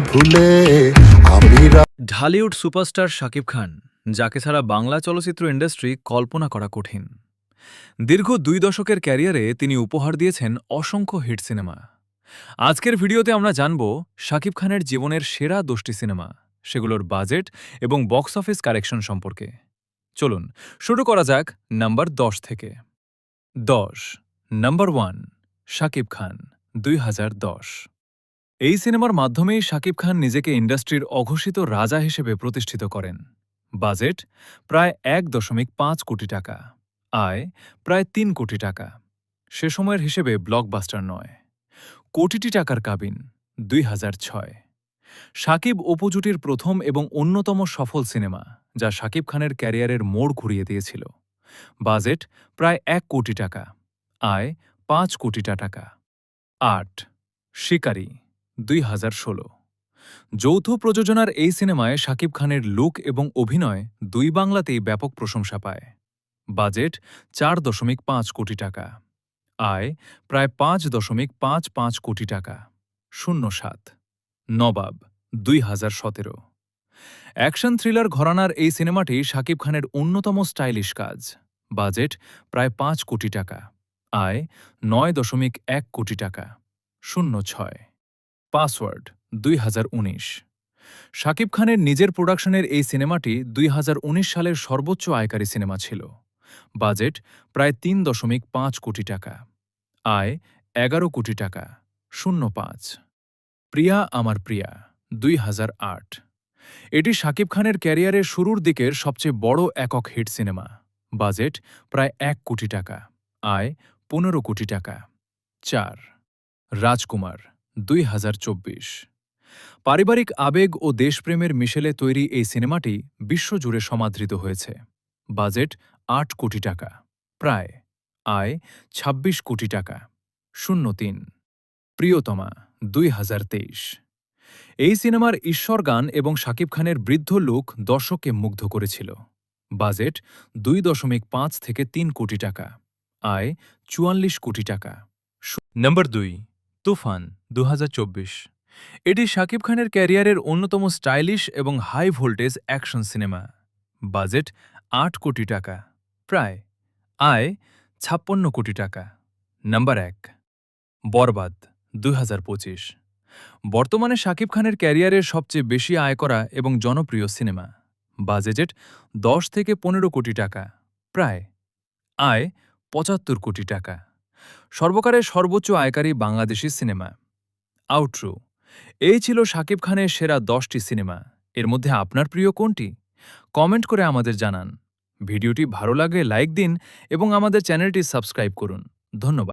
ভুলে আমি ঢালিউড সুপারস্টার শাকিব খান, যাকে ছাড়া বাংলা চলচ্চিত্র ইন্ডাস্ট্রি কল্পনা করা কঠিন। দীর্ঘ ২ দশকের ক্যারিয়ারে তিনি উপহার দিয়েছেন অসংখ্য হিট সিনেমা। আজকের ভিডিওতে আমরা জানব শাকিব খানের জীবনের সেরা ১০টি সিনেমা, সেগুলোর বাজেট এবং বক্স অফিস কালেকশন সম্পর্কে। চলুন শুরু করা যাক নাম্বার ১০ থেকে। ১০ নাম্বার ১ শাকিব খান ২০১০। এই সিনেমার মাধ্যমেই শাকিব খান নিজেকে ইন্ডাস্ট্রির অঘোষিত রাজা হিসেবে প্রতিষ্ঠিত করেন। বাজেট প্রায় ১.৫ কোটি টাকা, আয় প্রায় ৩ কোটি টাকা। সে সময়ের হিসেবে ব্লকবাস্টার নয়। কোটিটি টাকার কাবিন ২০০৬। শাকিব অপু জুটির প্রথম এবং অন্যতম সফল সিনেমা, যা শাকিব খানের ক্যারিয়ারের মোড় ঘুরিয়ে দিয়েছিল। বাজেট প্রায় ১ কোটি টাকা, আয় ৫ কোটি টাকা। ৮ শিকারী ২০১৬। যৌথ প্রযোজনার এই সিনেমায় শাকিব খানের লুক এবং অভিনয় দুই বাংলাতেই ব্যাপক প্রশংসা পায়। বাজেট ৪.৫ কোটি টাকা, আয় প্রায় ৫.৫৫ কোটি টাকা। ০৭ নবাব ২০১৭। অ্যাকশন থ্রিলার ঘরানার এই সিনেমাটি শাকিব খানের অন্যতম স্টাইলিশ কাজ। বাজেট প্রায় ৫ কোটি টাকা, আয় ৯.১ কোটি টাকা। ০৬ পাসওয়ার্ড ২০১৯। শাকিব খানের নিজের প্রোডাকশনের এই সিনেমাটি ২০১৯ সালের সর্বোচ্চ আয়কারী সিনেমা ছিল। বাজেট প্রায় ৩.৫ কোটি টাকা, আয় ১১ কোটি টাকা। ০৫ প্রিয়া আমার প্রিয়া ২০০৮। এটি শাকিব খানের ক্যারিয়ারের শুরুর দিকের সবচেয়ে বড় একক হিট সিনেমা। বাজেট প্রায় ১ কোটি টাকা, আয় ১৫ কোটি টাকা। ৪ রাজকুমার ২০২৪। পারিবারিক আবেগ ও দেশপ্রেমের মিশেলে তৈরি এই সিনেমাটি বিশ্বজুড়ে সমাদৃত হয়েছে। বাজেট ৮ কোটি টাকা, প্রায়, আয় ২৬ কোটি টাকা। ০৩ প্রিয়তমা ২০২৩। এই সিনেমার ঈশ্বর গান এবং শাকিব খানের বৃদ্ধ লুক দর্শককে মুগ্ধ করেছিল। বাজেট ২.৫ থেকে ৩ কোটি টাকা, আয় ৪৪ কোটি টাকা। নাম্বার ২ তুফান ২০২৪। এটি শাকিব খানের ক্যারিয়ারের অন্যতম স্টাইলিশ এবং high voltage action cinema. Budget ৮ crore টাকা, প্রায়, আয় ৫৬ কোটি টাকা। নাম্বার ১ বরবাদ ২০২৫। বর্তমানে শাকিব খানের ক্যারিয়ারের সবচেয়ে বেশি আয় করা এবং জনপ্রিয় সিনেমা। বাজেট ১০ থেকে ১৫ কোটি টাকা, প্রায়, আয় ৭৫ কোটি টাকা। সর্বকালের সর্বোচ্চ আয়কারী বাংলাদেশি সিনেমা। আউটরো। এই ছিল শাকিব খানের সেরা ১০টি সিনেমা। এর মধ্যে আপনার প্রিয় কোনটি? কমেন্ট করে আমাদের জানান। ভিডিওটি ভালো লাগলে লাইক দিন এবং আমাদের চ্যানেলটি সাবস্ক্রাইব করুন। ধন্যবাদ।